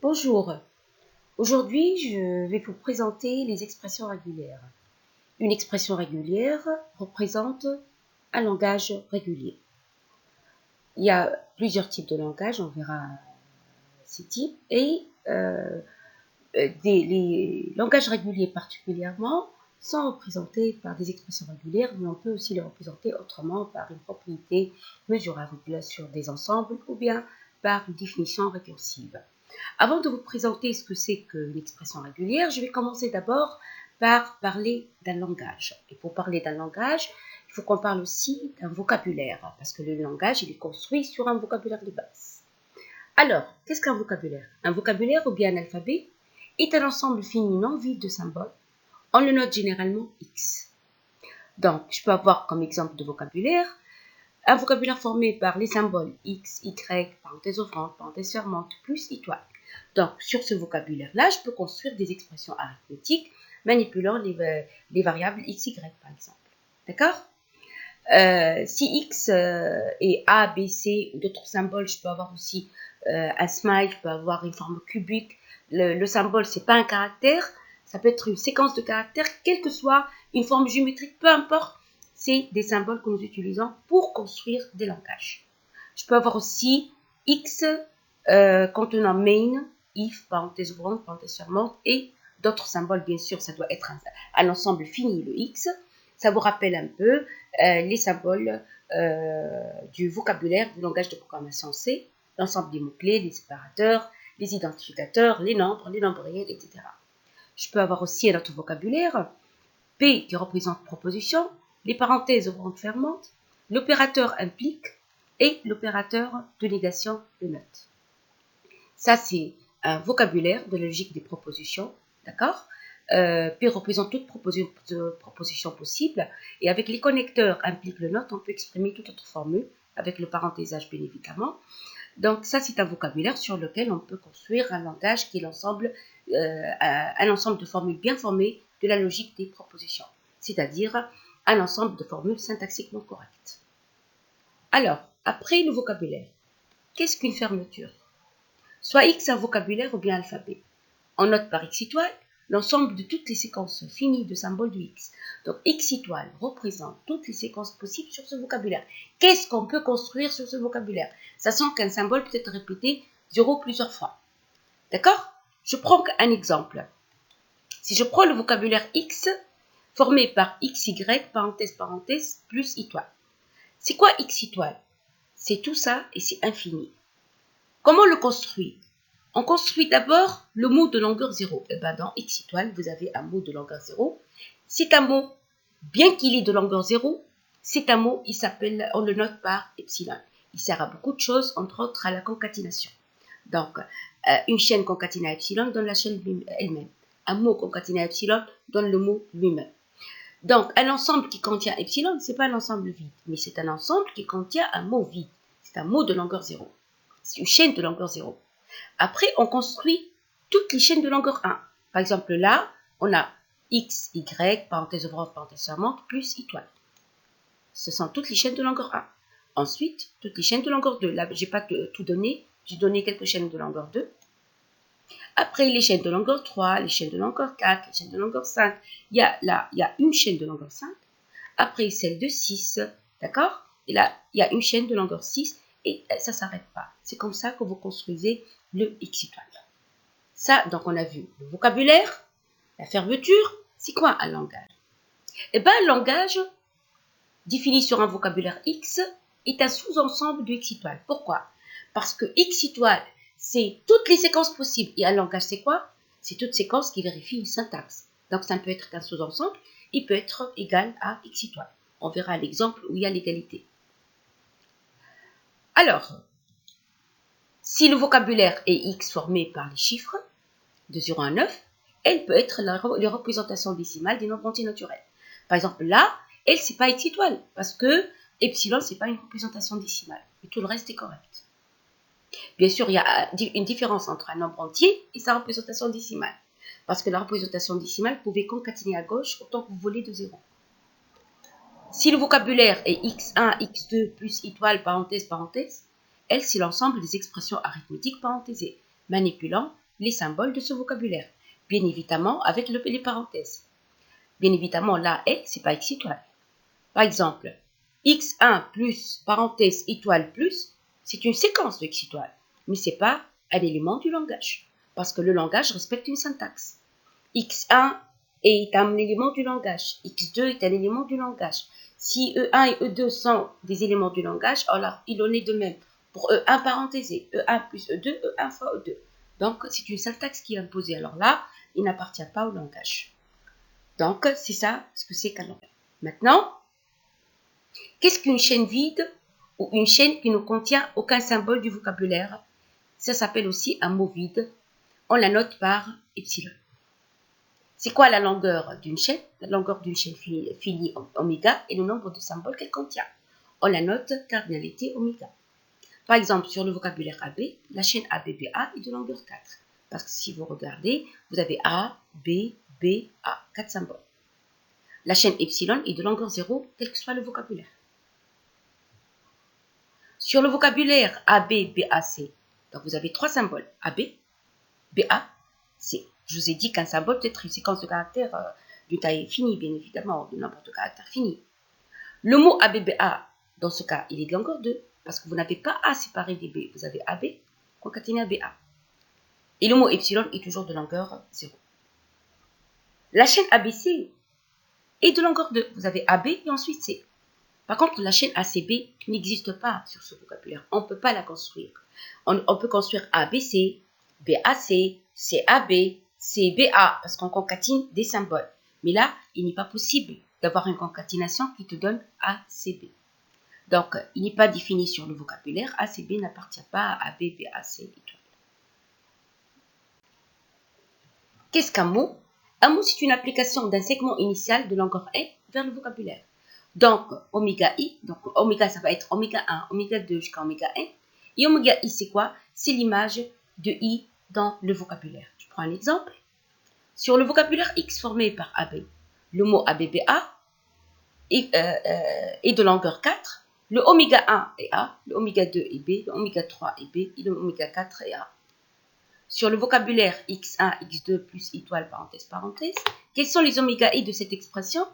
Bonjour, aujourd'hui je vais vous présenter les expressions régulières. Une expression régulière représente un langage régulier. Il y a plusieurs types de langage, on verra ces types, et les langages réguliers particulièrement sont représentés par des expressions régulières, mais on peut aussi les représenter autrement par une propriété mesurable sur des ensembles ou bien par une définition récursive. Avant de vous présenter ce que c'est qu'une expression régulière, je vais commencer d'abord par parler d'un langage. Et pour parler d'un langage, il faut qu'on parle aussi d'un vocabulaire, parce que le langage, il est construit sur un vocabulaire de base. Alors, qu'est-ce qu'un vocabulaire? Un vocabulaire ou bien un alphabet est un ensemble fini non vide de symboles. On le note généralement X. Donc, je peux avoir comme exemple de vocabulaire un vocabulaire formé par les symboles X, Y, parenthèse ouvrante, parenthèse fermante, plus étoile. Donc, sur ce vocabulaire-là, je peux construire des expressions arithmétiques manipulant les variables X, Y, par exemple. D'accord? Si X est A, B, C ou d'autres symboles, je peux avoir aussi un smile, je peux avoir une forme cubique. Le symbole, ce n'est pas un caractère, ça peut être une séquence de caractères, quelle que soit une forme géométrique, peu importe. C'est des symboles que nous utilisons pour construire des langages. Je peux avoir aussi X contenant main, if, parenthèse ouvrante, parenthèse fermante, et d'autres symboles, bien sûr, ça doit être un ensemble fini, le X. Ça vous rappelle un peu les symboles du vocabulaire du langage de programmation C, l'ensemble des mots-clés, les séparateurs, les identificateurs, les nombres réels, etc. Je peux avoir aussi un autre vocabulaire, P qui représente proposition, les parenthèses ouvrantes fermantes, l'opérateur implique et l'opérateur de négation de note. Ça, c'est un vocabulaire de la logique des propositions, d'accord? P représente toute proposition possible, et avec les connecteurs implique le note, on peut exprimer toute autre formule avec le parenthésage bien évidemment. Donc ça, c'est un vocabulaire sur lequel on peut construire un langage qui est un ensemble de formules bien formées de la logique des propositions, c'est-à-dire un ensemble de formules syntaxiquement correctes. Alors, après le vocabulaire, qu'est-ce qu'une fermeture? Soit X un vocabulaire ou bien alphabet. On note par X étoile l'ensemble de toutes les séquences finies de symboles du X. Donc X étoile représente toutes les séquences possibles sur ce vocabulaire. Qu'est-ce qu'on peut construire sur ce vocabulaire? Sachant qu'un symbole peut être répété 0 plusieurs fois. D'accord? Je prends un exemple. Si je prends le vocabulaire X, formé par XY, parenthèse, plus étoile. C'est quoi X étoile? C'est tout ça et c'est infini. Comment le construire? On construit d'abord le mot de longueur 0. Et bien dans X étoile, vous avez un mot de longueur 0. C'est un mot, bien qu'il est de longueur 0, c'est un mot, on le note par epsilon. Il sert à beaucoup de choses, entre autres à la concaténation. Donc, une chaîne concaténée à epsilon donne la chaîne elle-même. Un mot concaténé à epsilon donne le mot lui-même. Donc, un ensemble qui contient epsilon, ce n'est pas un ensemble vide, mais c'est un ensemble qui contient un mot vide. C'est un mot de longueur 0. C'est une chaîne de longueur 0. Après, on construit toutes les chaînes de longueur 1. Par exemple, là, on a X, Y, parenthèse ouvrante, parenthèse fermante, plus étoile. Ce sont toutes les chaînes de longueur 1. Ensuite, toutes les chaînes de longueur 2. Là, je n'ai pas tout donné. J'ai donné quelques chaînes de longueur 2. Après, les chaînes de longueur 3, les chaînes de longueur 4, les chaînes de longueur 5. Il y a une chaîne de longueur 5. Après, celle de 6. D'accord? Et là, il y a une chaîne de longueur 6. Et ça ne s'arrête pas. C'est comme ça que vous construisez le X étoile. Ça, donc on a vu le vocabulaire, la fermeture. C'est quoi un langage? Eh bien, un langage défini sur un vocabulaire X est un sous-ensemble de X étoile. Pourquoi? Parce que X étoile, c'est toutes les séquences possibles. Et un langage, c'est quoi? C'est toute séquence qui vérifie une syntaxe. Donc, ça ne peut être qu'un sous-ensemble. Il peut être égal à X étoile. On verra l'exemple où il y a l'égalité. Alors, si le vocabulaire est X formé par les chiffres de 0 à 9, elle peut être les représentations décimales des nombres entiers naturels. Par exemple, là, elle, c'est pas X étoile, parce que epsilon, c'est pas une représentation décimale. Et tout le reste est correct. Bien sûr, il y a une différence entre un nombre entier et sa représentation décimale. Parce que la représentation décimale pouvait concaténer à gauche autant que vous voulez de 0. Si le vocabulaire est x1, x2 plus étoile, parenthèse, elle, c'est l'ensemble des expressions arithmétiques parenthésées, manipulant les symboles de ce vocabulaire. Bien évidemment, avec les parenthèses. Bien évidemment, là, c'est pas x étoile. Par exemple, x1 plus parenthèse étoile plus, c'est une séquence de x étoile, mais ce n'est pas un élément du langage, parce que le langage respecte une syntaxe. x1 est un élément du langage, x2 est un élément du langage. Si E1 et E2 sont des éléments du langage, alors il en est de même pour E1 parenthésé, E1 plus E2, E1 fois E2. Donc, c'est une syntaxe qui est imposée. Alors là, il n'appartient pas au langage. Donc, c'est ça ce que c'est qu'un langage. Maintenant, qu'est-ce qu'une chaîne vide ou une chaîne qui ne contient aucun symbole du vocabulaire? Ça s'appelle aussi un mot vide. On la note par epsilon. C'est quoi la longueur d'une chaîne? La longueur d'une chaîne finie oméga et le nombre de symboles qu'elle contient. On la note cardinalité oméga. Par exemple, sur le vocabulaire AB, la chaîne ABBA est de longueur 4. Parce que si vous regardez, vous avez A, B, B, A, 4 symboles. La chaîne epsilon est de longueur 0, quel que soit le vocabulaire. Sur le vocabulaire AB, BA, C, donc vous avez 3 symboles, AB, BA, C. Je vous ai dit qu'un symbole peut être une séquence de caractères d'une taille finie, bien évidemment, de n'importe quel caractère fini. Le mot ABBA, dans ce cas, il est de longueur 2, parce que vous n'avez pas A séparé des B. Vous avez AB concaténé à BA. Et le mot epsilon est toujours de longueur 0. La chaîne ABC est de longueur 2. Vous avez AB et ensuite C. Par contre, la chaîne ACB n'existe pas sur ce vocabulaire. On ne peut pas la construire. On peut construire ABC, BAC, CAB, CBA, parce qu'on concatine des symboles. Mais là, il n'est pas possible d'avoir une concaténation qui te donne ACB. Donc, il n'est pas défini sur le vocabulaire. ACB n'appartient pas à AB, BAC et tout. Qu'est-ce qu'un mot? Un mot, c'est une application d'un segment initial de longueur n vers le vocabulaire. Donc, oméga i, donc oméga, ça va être oméga 1, oméga 2 jusqu'à oméga n. Et oméga i, c'est quoi? C'est l'image de i dans le vocabulaire. Je prends un exemple. Sur le vocabulaire x formé par AB, le mot ABBA est de longueur 4. Le oméga 1 est A, le oméga 2 est B, le oméga 3 est B et le oméga 4 est A. Sur le vocabulaire x1, x2 plus étoile, parenthèse, parenthèse, quels sont les oméga i de cette expression?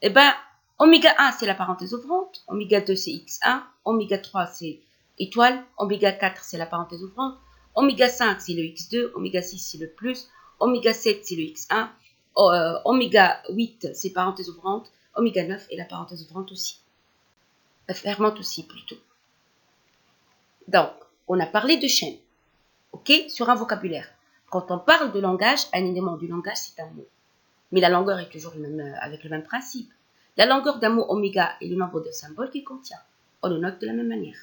Eh bien, oméga 1, c'est la parenthèse ouvrante, oméga 2, c'est x1, oméga 3, c'est étoile, oméga 4, c'est la parenthèse ouvrante, oméga 5, c'est le x2, oméga 6, c'est le plus, oméga 7, c'est le x1, oméga 8, c'est parenthèse ouvrante, oméga 9 est la parenthèse ouvrante aussi. Fermante aussi, plutôt. Donc, on a parlé de chaîne, ok, sur un vocabulaire. Quand on parle de langage, un élément du langage, c'est un mot. Mais la longueur est toujours avec le même principe. La longueur d'un mot oméga est le nombre de symboles qu'il contient. On le note de la même manière.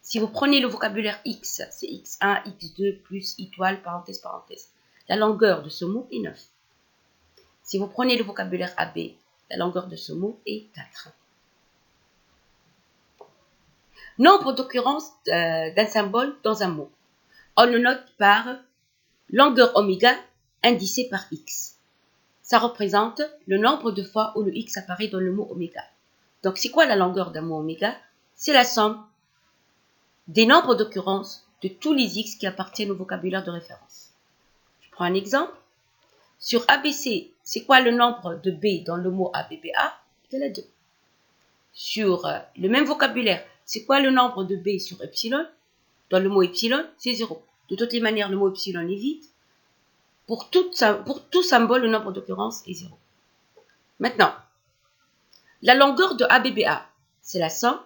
Si vous prenez le vocabulaire x, c'est x1, x2, plus, étoile, parenthèse, parenthèse. La longueur de ce mot est 9. Si vous prenez le vocabulaire AB, la longueur de ce mot est 4. Nombre d'occurrences d'un symbole dans un mot. On le note par longueur oméga indicée par x. Ça représente le nombre de fois où le x apparaît dans le mot oméga. Donc, c'est quoi la longueur d'un mot oméga? C'est la somme des nombres d'occurrences de tous les x qui appartiennent au vocabulaire de référence. Je prends un exemple. Sur ABC, c'est quoi le nombre de B dans le mot ABBA? Égal à 2. Sur le même vocabulaire, c'est quoi le nombre de B sur epsilon? Dans le mot epsilon, c'est 0. De toutes les manières, le mot epsilon est vide. Pour tout symbole, le nombre d'occurrences est 0. Maintenant, la longueur de ABBA, c'est la somme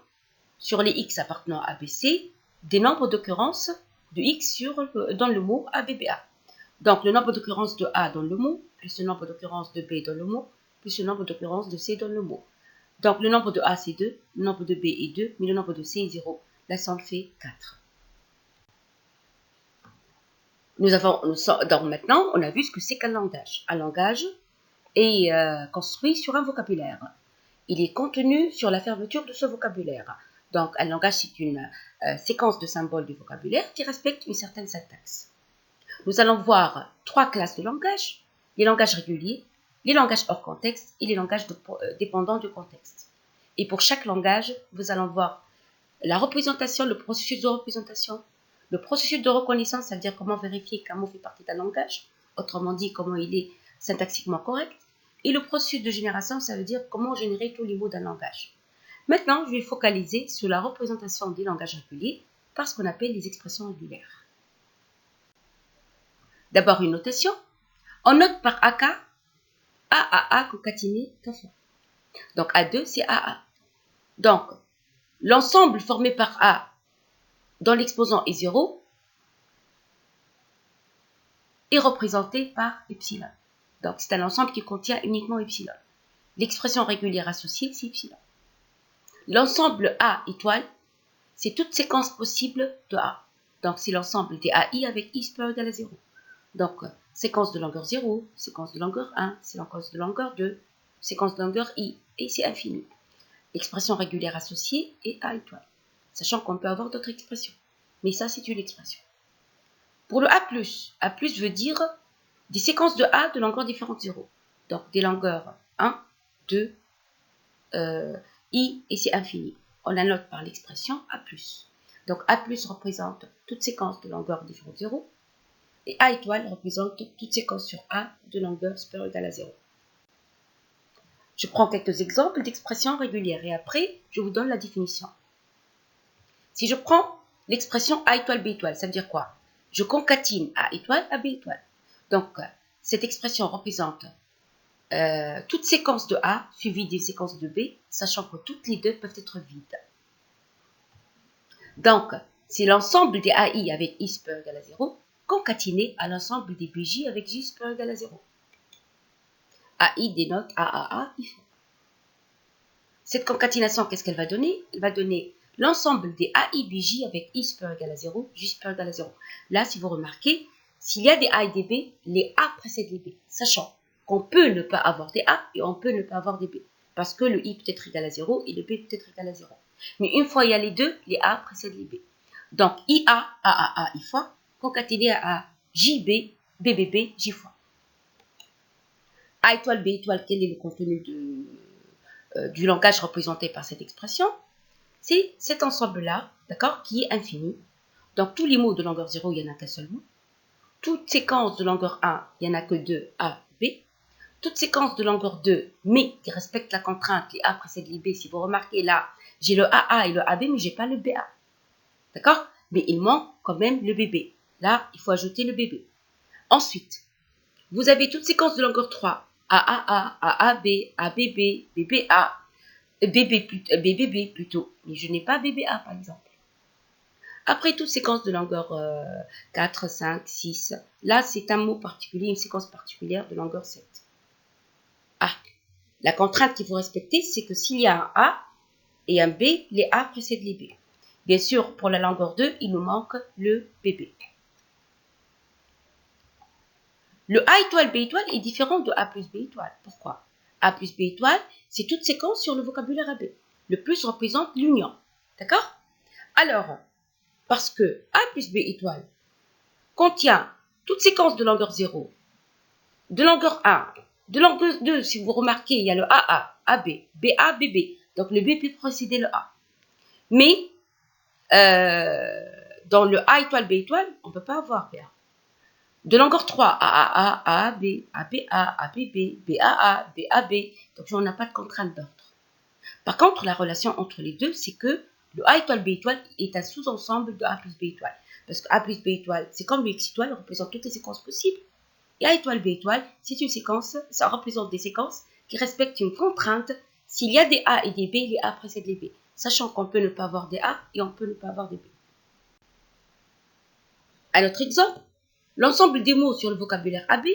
sur les x appartenant à ABC des nombres d'occurrences de x dans le mot ABBA. Donc, le nombre d'occurrences de A dans le mot, plus le nombre d'occurrences de B dans le mot, plus le nombre d'occurrences de C dans le mot. Donc, le nombre de A, c'est 2, le nombre de B est 2, mais le nombre de C est 0. La somme fait 4. Donc maintenant, on a vu ce que c'est qu'un langage. Un langage est construit sur un vocabulaire. Il est contenu sur la fermeture de ce vocabulaire. Donc, un langage, c'est une séquence de symboles du vocabulaire qui respecte une certaine syntaxe. Nous allons voir 3 classes de langages, les langages réguliers, les langages hors contexte et les langages dépendants du contexte. Et pour chaque langage, nous allons voir la représentation, le processus de représentation, Le processus de reconnaissance, ça veut dire comment vérifier qu'un mot fait partie d'un langage, autrement dit, comment il est syntaxiquement correct. Et le processus de génération, ça veut dire comment générer tous les mots d'un langage. Maintenant, je vais focaliser sur la représentation des langages réguliers par ce qu'on appelle les expressions régulières. D'abord, une notation. On note par AK, AAA concaténé 2 fois. Donc, A2, c'est AA. Donc, l'ensemble formé par A dans l'exposant est 0 est représenté par epsilon. Donc, c'est un ensemble qui contient uniquement epsilon. L'expression régulière associée, c'est epsilon. L'ensemble A étoile, c'est toute séquence possible de A. Donc, c'est l'ensemble des AI avec I supérieur égal à 0. Donc, séquence de longueur 0, séquence de longueur 1, séquence de longueur 2, séquence de longueur I, et c'est infini. L'expression régulière associée est A étoile, sachant qu'on peut avoir d'autres expressions. Mais ça, c'est une expression. Pour le A+, A+ veut dire des séquences de A de longueur différente 0. Donc, des longueurs 1, 2, I, et c'est infini. On la note par l'expression A+. Donc, A+ représente toute séquence de longueur différente 0. Et A étoile représente toute séquence sur A de longueur supérieure ou égale à 0. Je prends quelques exemples d'expressions régulières et après, je vous donne la définition. Si je prends l'expression A étoile B étoile, ça veut dire quoi? Je concatine A étoile à B étoile. Donc, cette expression représente toute séquence de A suivie d'une séquence de B, sachant que toutes les deux peuvent être vides. Donc, c'est l'ensemble des AI avec I supérieur ou égal à 0 concatiné à l'ensemble des BJ avec J supérieur ou égal à 0. AI dénote AAA, IF. Cette concaténation, qu'est-ce qu'elle va donner? Elle va donner l'ensemble des AI BJ avec I supérieur ou égal à 0, J supérieur ou égal à 0. Là, si vous remarquez, s'il y a des A et des B, les A précèdent les B, sachant qu'on peut ne pas avoir des A et on peut ne pas avoir des B, parce que le I peut être égal à 0 et le B peut être égal à 0. Mais une fois il y a les deux, les A précèdent les B. Donc, IA, AAA, I fois, concaténé à JB, BBB, J fois. A étoile, B étoile, quel est le contenu du langage représenté par cette expression? C'est cet ensemble-là, d'accord, qui est infini. Donc, tous les mots de longueur 0, il n'y en a qu'un seul mot. Toute séquence de longueur 1, il n'y en a que 2, A, B. Toute séquence de longueur 2, mais qui respecte la contrainte, les A précèdent les B. Si vous remarquez là, j'ai le AA et le AB, mais je n'ai pas le BA. D'accord? Mais il manque quand même le BB. Là, il faut ajouter le BB. Ensuite, vous avez toute séquence de longueur 3. AAA, AAB, ABB, BBA, BBB plutôt. Mais je n'ai pas BBA par exemple. Après toute séquence de longueur 4, 5, 6. Là, c'est un mot particulier, une séquence particulière de longueur 7. Ah, la contrainte qu'il faut respecter, c'est que s'il y a un A et un B, les A précèdent les B. Bien sûr, pour la longueur 2, il nous manque le BB. Le A étoile B étoile est différent de A plus B étoile. Pourquoi? A plus B étoile, c'est toute séquence sur le vocabulaire AB. Le plus représente l'union. D'accord? Alors, parce que A plus B étoile contient toute séquence de longueur 0, de longueur 1, de longueur 2, si vous remarquez, il y a le AA, AB, BA, BB. Donc, le B peut précéder le A. Mais, dans le A étoile B étoile, on ne peut pas avoir BA. De longueur 3, AAA, AAB, ABA, ABB, BAA, BAB. Donc, on n'a pas de contrainte d'ordre. Par contre, la relation entre les deux, c'est que le A étoile B étoile est un sous-ensemble de A plus B étoile. Parce que A plus B étoile, c'est comme le X étoile, représente toutes les séquences possibles. Et A étoile B étoile, c'est une séquence, ça représente des séquences qui respectent une contrainte. S'il y a des A et des B, les A précèdent les B. Sachant qu'on peut ne pas avoir des A et on peut ne pas avoir des B. Un autre exemple. L'ensemble des mots sur le vocabulaire AB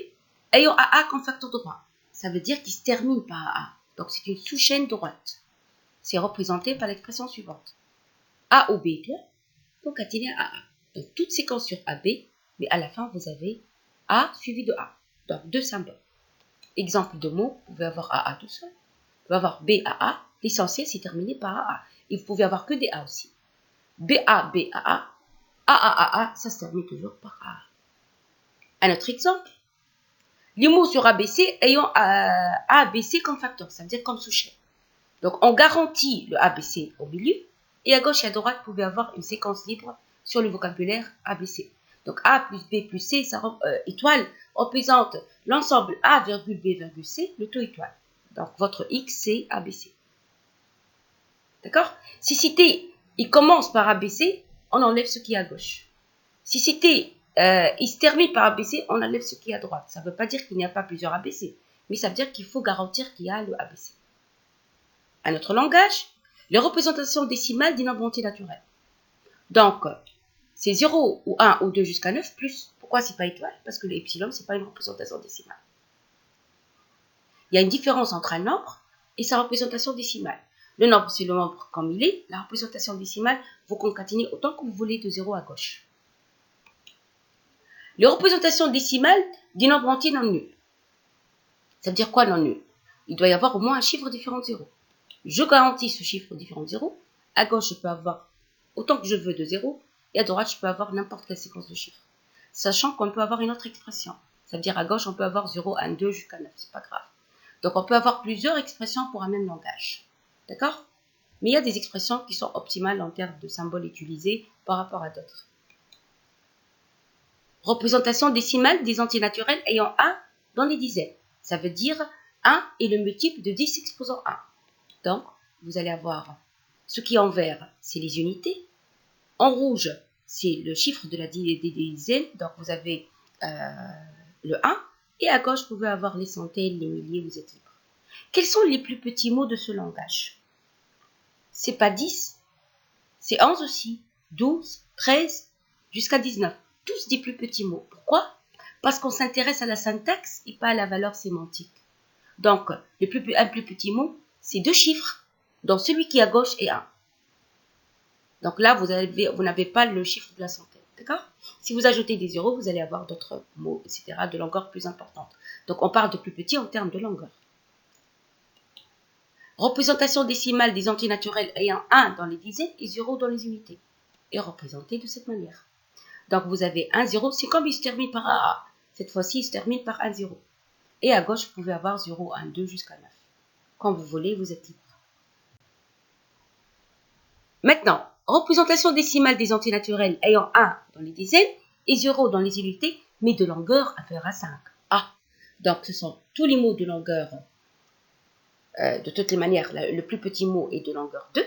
ayant AA comme facteur droit. Ça veut dire qu'il se termine par AA. Donc, c'est une sous-chaîne droite. C'est représenté par l'expression suivante. A ou B étoile, concaténé à AA. Donc, toute séquence sur AB, mais à la fin, vous avez A suivi de A. Donc, deux symboles. Exemple de mots, vous pouvez avoir AA tout seul. Vous pouvez avoir BAA. L'essentiel, c'est terminé par AA. Et vous pouvez avoir que des A aussi. BA, BAA. AAAA, ça se termine toujours par AA. Un autre exemple, les mots sur ABC ayant ABC comme facteur, ça veut dire comme sous-chaîne. Donc, on garantit le ABC au milieu, et à gauche et à droite, vous pouvez avoir une séquence libre sur le vocabulaire ABC. Donc A plus B plus C, étoile, représente l'ensemble A, virgule B, virgule C, le taux étoile. Donc votre X, c'est ABC. D'accord? Si T, il commence par ABC, on enlève ce qui est à gauche. Si T, il se termine par ABC, on enlève ce qui est à droite. Ça ne veut pas dire qu'il n'y a pas plusieurs ABC, mais ça veut dire qu'il faut garantir qu'il y a le ABC. Un autre langage, les représentations décimales des nombres entiers naturels. Donc, c'est 0 ou 1 ou 2 jusqu'à 9 plus. Pourquoi c'est pas étoile? Parce que le epsilon, ce n'est pas une représentation décimale. Il y a une différence entre un nombre et sa représentation décimale. Le nombre, c'est le nombre comme il est. La représentation décimale, vous concaténez autant que vous voulez de 0 à gauche. Les représentations décimales du nombre entier non nul. Ça veut dire quoi non nul? Il doit y avoir au moins un chiffre différent de 0. Je garantis ce chiffre différent de 0. À gauche, je peux avoir autant que je veux de 0. Et à droite, je peux avoir n'importe quelle séquence de chiffres. Sachant qu'on peut avoir une autre expression. Ça veut dire à gauche, on peut avoir 0, 1, 2 jusqu'à 9. C'est pas grave. Donc, on peut avoir plusieurs expressions pour un même langage. D'accord? Mais il y a des expressions qui sont optimales en termes de symboles utilisés par rapport à d'autres. Représentation décimale des entiers naturels ayant 1 dans les dizaines. Ça veut dire 1 est le multiple de 10 exposant 1. Donc, vous allez avoir ce qui est en vert, c'est les unités. En rouge, c'est le chiffre de des dizaines. Donc, vous avez le 1. Et à gauche, vous pouvez avoir les centaines, les milliers, vous êtes libre. Quels sont les plus petits mots de ce langage? C'est pas 10, c'est 11 aussi, 12, 13, jusqu'à 19. Tous des plus petits mots. Pourquoi? Parce qu'on s'intéresse à la syntaxe et pas à la valeur sémantique. Donc, un plus petit mot, c'est 2 chiffres, dont celui qui est à gauche est 1. Donc là, vous n'avez pas le chiffre de la centaine. D'accord? Si vous ajoutez des zéros, vous allez avoir d'autres mots, etc., de longueur plus importante. Donc, on parle de plus petit en termes de longueur. Représentation décimale des entiers naturels ayant 1 dans les dizaines et 0 dans les unités. Et représenté de cette manière. Donc, vous avez 1, 0. C'est comme il se termine par AA. Cette fois-ci, il se termine par 1, 0. Et à gauche, vous pouvez avoir 0, 1, 2 jusqu'à 9. Quand vous voulez, vous êtes libre. Maintenant, représentation décimale des entiers naturels ayant 1 dans les dizaines et 0 dans les unités, mais de longueur inférieure à 5. Ah, donc ce sont tous les mots de longueur, de toutes les manières, le plus petit mot est de longueur 2.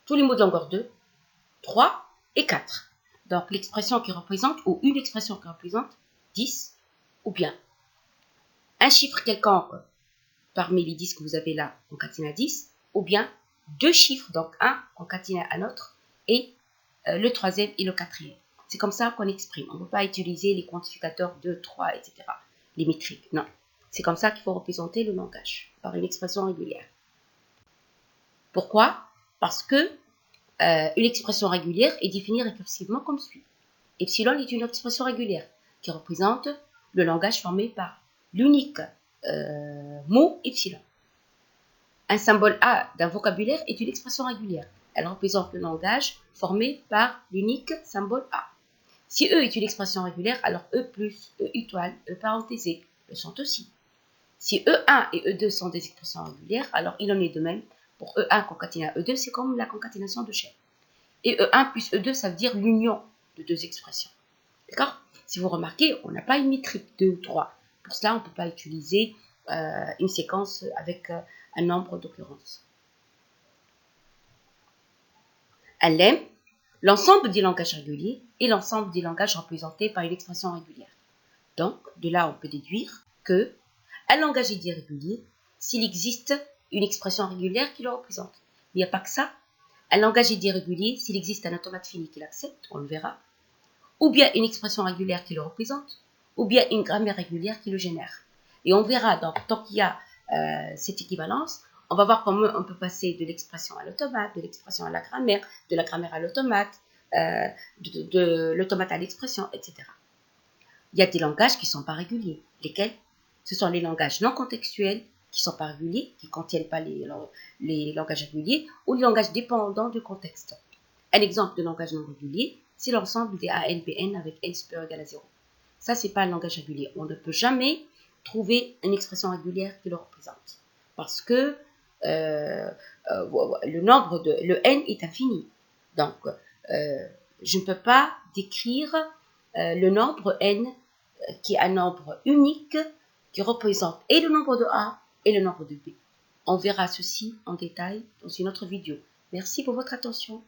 Tous les mots de longueur 2, 3 et 4. Donc l'expression qui représente, ou une expression qui représente 10, ou bien un chiffre quelconque parmi les 10 que vous avez là, concaténé à 10, ou bien 2 chiffres, donc 1 concaténé à un autre, et le troisième et le quatrième. C'est comme ça qu'on exprime. On ne peut pas utiliser les quantificateurs 2, 3, etc. Les métriques, non. C'est comme ça qu'il faut représenter le langage, par une expression régulière. Pourquoi? Parce que une expression régulière est définie récursivement comme suit. Epsilon est une expression régulière qui représente le langage formé par l'unique mot epsilon. Un symbole A d'un vocabulaire est une expression régulière. Elle représente le langage formé par l'unique symbole A. Si E est une expression régulière, alors E plus, E étoile, E parenthésé le sont aussi. Si E1 et E2 sont des expressions régulières, alors il en est de même pour E1 concaténé à E2, c'est comme la concaténation de chaînes. Et E1 plus E2, ça veut dire l'union de deux expressions. D'accord? Si vous remarquez, on n'a pas une métrique 2 ou 3. Pour cela, on ne peut pas utiliser une séquence avec un nombre d'occurrences. Un lemme, l'ensemble des langages réguliers et l'ensemble des langages représentés par une expression régulière. Donc, de là, on peut déduire que un langage est dit régulier s'il existe une expression régulière qui le représente. Il n'y a pas que ça. Un langage est dit régulier s'il existe un automate fini qui l'accepte, on le verra, ou bien une expression régulière qui le représente, ou bien une grammaire régulière qui le génère. Et on verra, donc, tant qu'il y a cette équivalence, on va voir comment on peut passer de l'expression à l'automate, de l'expression à la grammaire, de la grammaire à l'automate, de l'automate à l'expression, etc. Il y a des langages qui ne sont pas réguliers. Lesquels? Ce sont les langages non contextuels qui ne sont pas réguliers, qui ne contiennent pas les langages réguliers, ou les langages dépendants du contexte. Un exemple de langage non régulier, c'est l'ensemble des ANPN avec n supérieur égal à 0. Ça, ce n'est pas un langage régulier. On ne peut jamais trouver une expression régulière qui le représente. Parce que le n est infini. Donc, je ne peux pas décrire le nombre n qui est un nombre unique qui représente et le nombre de A et le nombre de B. On verra ceci en détail dans une autre vidéo. Merci pour votre attention.